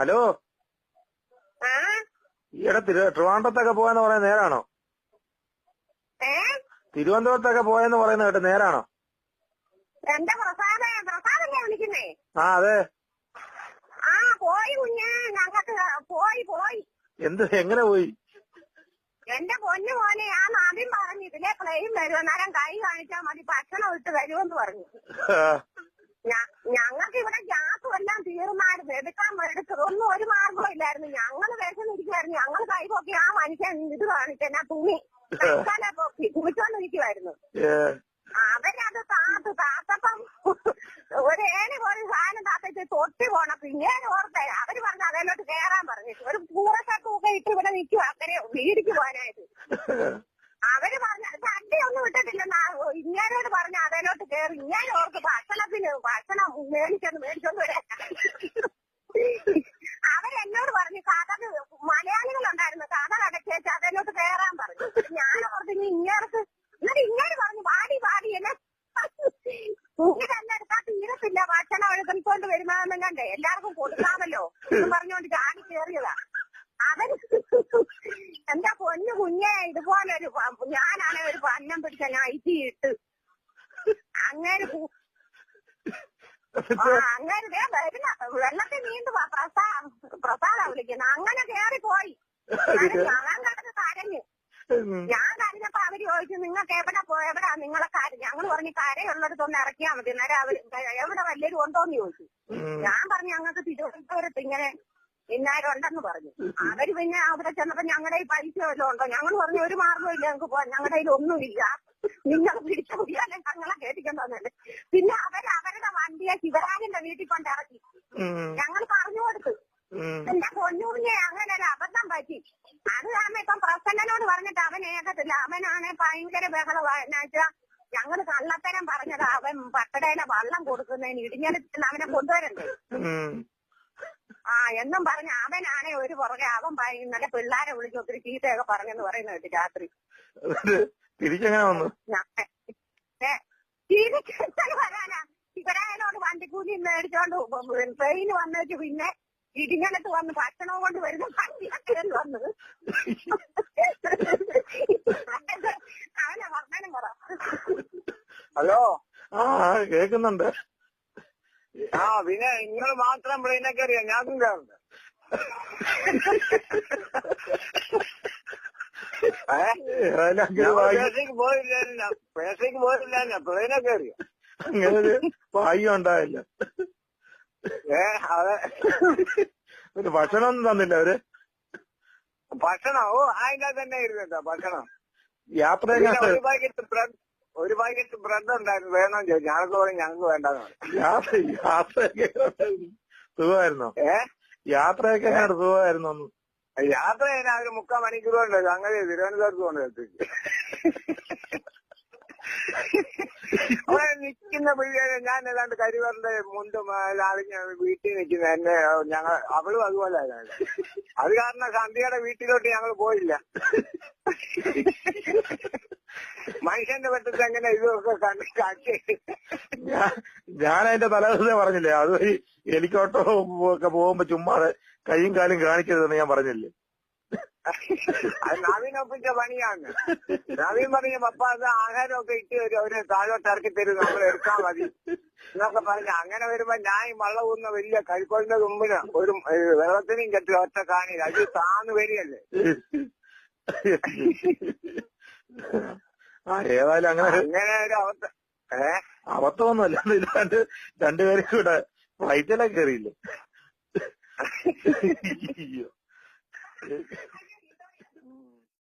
Hello, ഈയിടെ ട്രിവാൻഡ്രത്തൊക്കെ പോയെന്ന് പറയുന്നത് നേരാണോ? തിരുവനന്തപുരത്തൊക്കെ പോയെന്ന് പറയുന്നത് കേട്ട് നേരാണോ? എന്റെ പ്രസാദല്ലേ വിളിക്കുന്നേ? ആ അതെ. ആ പോയി കുഞ്ഞ്, ഞങ്ങൾക്ക് പോയി. എങ്ങനെ പോയി? എന്റെ പൊന്നു മോനെ, ഞാൻ ആദ്യം പറഞ്ഞു ഇതിലെ പ്ലെയിൻ വരും, അന്നേരം കൈ കാണിച്ചാൽ മതി, ഭക്ഷണം ഇട്ട് വരുമെന്ന് പറഞ്ഞു. ഞങ്ങൾക്ക് ഇവിടെ ഗ്യാസും എല്ലാം തീർന്നായിരുന്നു, എടുത്തതൊന്നും ഒരു മാർഗവും ഇല്ലായിരുന്നു. ഞങ്ങള് വിശന്നിരിക്കുവായിരുന്നു. ഞങ്ങൾ കൈ പൊക്കി ആ മനുഷ്യൻ ഇത് കാണിച്ചാ തുണി പൊക്കി കുളിച്ചോണ്ടിരിക്കുവായിരുന്നു. അവരത് താത്തപ്പം ഒരേണി പോലെ സാധനം താത്തച്ച് തൊട്ടി പോണം. പിന്നെ ഓർത്തെ അവര് പറഞ്ഞു അതിലോട്ട് കയറാൻ പറഞ്ഞു. ഒരു കൂറച്ചൊക്കെ ഇട്ട് ഇവിടെ നിൽക്കുക അങ്ങനെ വീടിക്ക് പോകാനായിട്ട്. അവര് പറഞ്ഞ ചട്ടിയൊന്നും ഇട്ടിട്ടില്ലെന്നാ ഇങ്ങനോട് പറഞ്ഞ അതിലോട്ട് കയറി. ഇങ്ങനെ ഓർക്ക് ഭക്ഷണം മേടിച്ചോണ്ട് വരാൻ. അവരെന്നോട് പറഞ്ഞു കഥക് മലയാളികളുണ്ടായിരുന്നു, കഥ അടച്ചേച്ച് അതിലോട്ട് കയറാൻ പറഞ്ഞു. ഞാൻ ഓർത്ത് ഇങ്ങനെ പറഞ്ഞു പാടി എന്നെ ഇതെല്ലാം തീരത്തില്ല, ഭക്ഷണം എഴുതിക്കൊണ്ട് വരുന്നതെന്നും കണ്ടേ എല്ലാവർക്കും കൊടുക്കാമല്ലോ എന്ന് പറഞ്ഞുകൊണ്ട് ചാടി കയറിയതാ. അവര് എന്താ പൊന്നു കുഞ്ഞെ, ഇതുപോലൊരു ഞാനാണെ ഒരു പന്നം പിടിച്ച നൈറ്റി ഇട്ട് അങ്ങനെ വരുന്ന വെള്ളത്തിൽ നീന്തുവാ. പ്രസാദാ വിളിക്കുന്ന. അങ്ങനെ കയറിപ്പോയി. ഞാൻ കിടന്ന് കരഞ്ഞു. ഞാൻ കരഞ്ഞപ്പോ അവര് ചോദിച്ചു നിങ്ങൾക്ക് എവിടാ നിങ്ങളെ ഞങ്ങൾ പറഞ്ഞു കരയുള്ളിടത്തൊന്ന് ഇറക്കിയാൽ മതി. അന്നേരം അവര് എവിടെ വലിയൊരു ഉണ്ടോന്ന് ചോദിച്ചു. ഞാൻ പറഞ്ഞു ഞങ്ങൾക്ക് തിരുവനന്തപുരത്ത് ഇങ്ങനെ ഇന്നാരും ഉണ്ടെന്ന് പറഞ്ഞു. അവര് പിന്നെ അവിടെ ചെന്നപ്പോ ഞങ്ങളുടെ ഈ പൈസ വല്ലതും ഉണ്ടോ? ഞങ്ങൾ പറഞ്ഞു ഒരു മാർഗ്ഗവും ഇല്ല, ഞങ്ങൾക്ക് പോവാൻ, ഞങ്ങളുടെ കയ്യിൽ ഒന്നുമില്ല, നിങ്ങൾ പിടിച്ചു കുടിയാലും ഞങ്ങളെ കേട്ടിക്കൊണ്ടോന്നല്ലേ. പിന്നെ അവരുടെ വണ്ടിയെ ശിവരാജന്റെ വീട്ടിൽ കൊണ്ടിറക്കി. ഞങ്ങൾ പറഞ്ഞു കൊടുത്തു. എന്റെ പൊന്നൂറിനെ അങ്ങനെ ഒരു അബദ്ധം പറ്റി. അത് കാരണം ഇപ്പം പ്രസന്നനോട് പറഞ്ഞിട്ട് അവൻ ഏകത്തില്ല. അവനാണ് ഭയങ്കര ബഹളമാച്ചാ ഞങ്ങള് കള്ളത്തരം പറഞ്ഞത്. അവൻ പട്ടടയിലെ വെള്ളം കൊടുക്കുന്നതിന് ഇടിഞ്ഞെടുത്ത് അവനെ കൊണ്ടുവരണ്ടേ. എന്നും പറഞ്ഞ അവനാണെ ഒരു പുറകെ അവൻ ഇന്നലെ പിള്ളേരെ വിളിച്ച് ഒത്തിരി ചീത്തയൊക്കെ പറഞ്ഞെന്ന് പറയുന്ന കേട്ടു രാത്രി. തിരിച്ചെങ്ങനെ വന്നു? വരാനാ ശിവരായനോട് വണ്ടിക്കൂലി മേടിച്ചോണ്ട് ട്രെയിന് വന്നേച്ച് പിന്നെ ഇടിഞ്ഞലത്ത് വന്ന് ഭക്ഷണവും കൊണ്ട് വരുന്ന വണ്ടിയൊക്കെ വന്നത്. അവനെ വർണ്ണനം പറ. ഹലോ, കേക്കുന്നുണ്ട്. പിന്നെ നിങ്ങൾ മാത്രം പ്ലെയിനൊക്കെ അറിയാം, ഞാനും കയറുണ്ട്. പേശയ്ക്ക് പോയില്ല, പ്ലെയിനൊക്കെ അറിയാം. അങ്ങനെ ഭാഗ്യം ഉണ്ടായില്ല. അതെ. ഒരു ഭക്ഷണം ഒന്നും തന്നില്ല അവര്? ഭക്ഷണം അതിന്റെ തന്നെ ഇരുന്നോ ഭക്ഷണം. യാത്ര ഒരു പാക്കറ്റ് ബ്രെഡ് ഉണ്ടായിരുന്നു, വേണമെന്ന് ചോദിച്ചു. ഞങ്ങൾക്ക് പറയും ഞങ്ങൾക്ക് വേണ്ടെന്ന് പറയും. യാത്രയൊക്കെ സുഖമായിരുന്നോ? യാത്രയൊക്കെ സുഖമായിരുന്നോ? യാത്ര ചെയ്യാൻ ഒരു 3/4 മണിക്കൂർ കൊണ്ട് അങ്ങനെ തിരുവനന്തപുരത്ത് കൊണ്ട് എത്തിച്ചു. അവിടെ നിൽക്കുന്ന പിള്ളേരെ ഞാൻ ഏതാണ്ട് കരിവറിന്റെ മുണ്ടും അളിഞ്ഞ വീട്ടിൽ നിൽക്കുന്ന എന്നെ അവളും അതുപോലെ ആയിരുന്നു. അത് കാരണം സന്ധ്യയുടെ വീട്ടിലോട്ട് ഞങ്ങൾ പോയില്ല. മനുഷ്യന്റെ പറ്റത്ത് എങ്ങനെ ഇതൊക്കെ കാട്ടി. ഞാൻ അതിന്റെ തലേദിവസം പറഞ്ഞില്ലേ, അതുവഴി ഹെലികോപ്റ്റർ ഒക്കെ പോകുമ്പോ ചുമ്മാ കൈയും കാലും കാണിക്കരുതെന്ന് ഞാൻ പറഞ്ഞില്ലേ. അത് നവീൻ ഒപ്പിച്ച പണിയാണ്. നവീൻ പറഞ്ഞ പപ്പ അത് ആഹാരമൊക്കെ ഇട്ട് വരും, അവര് താഴോട്ട് ഇറക്കി തരും, നമ്മൾ എടുക്കാൻ മതി എന്നൊക്കെ പറഞ്ഞ. അങ്ങനെ വരുമ്പോ ഞാൻ വെള്ളം ഊന്ന വലിയ കരിക്കോളിന്റെ മുമ്പിന് ഒരു വെള്ളത്തിനും കെട്ടി ഒറ്റ കാണില്ല, അത് താന്ന് വരികയല്ലേ. ഏതായാലും അങ്ങനെ ഒരു അവസ്ഥ. അബദ്ധമൊന്നുമല്ല. ഇല്ലാണ്ട് രണ്ടുപേരും കൂടെ ഫ്ലൈറ്റിലൊക്കെ കയറിയില്ലേ?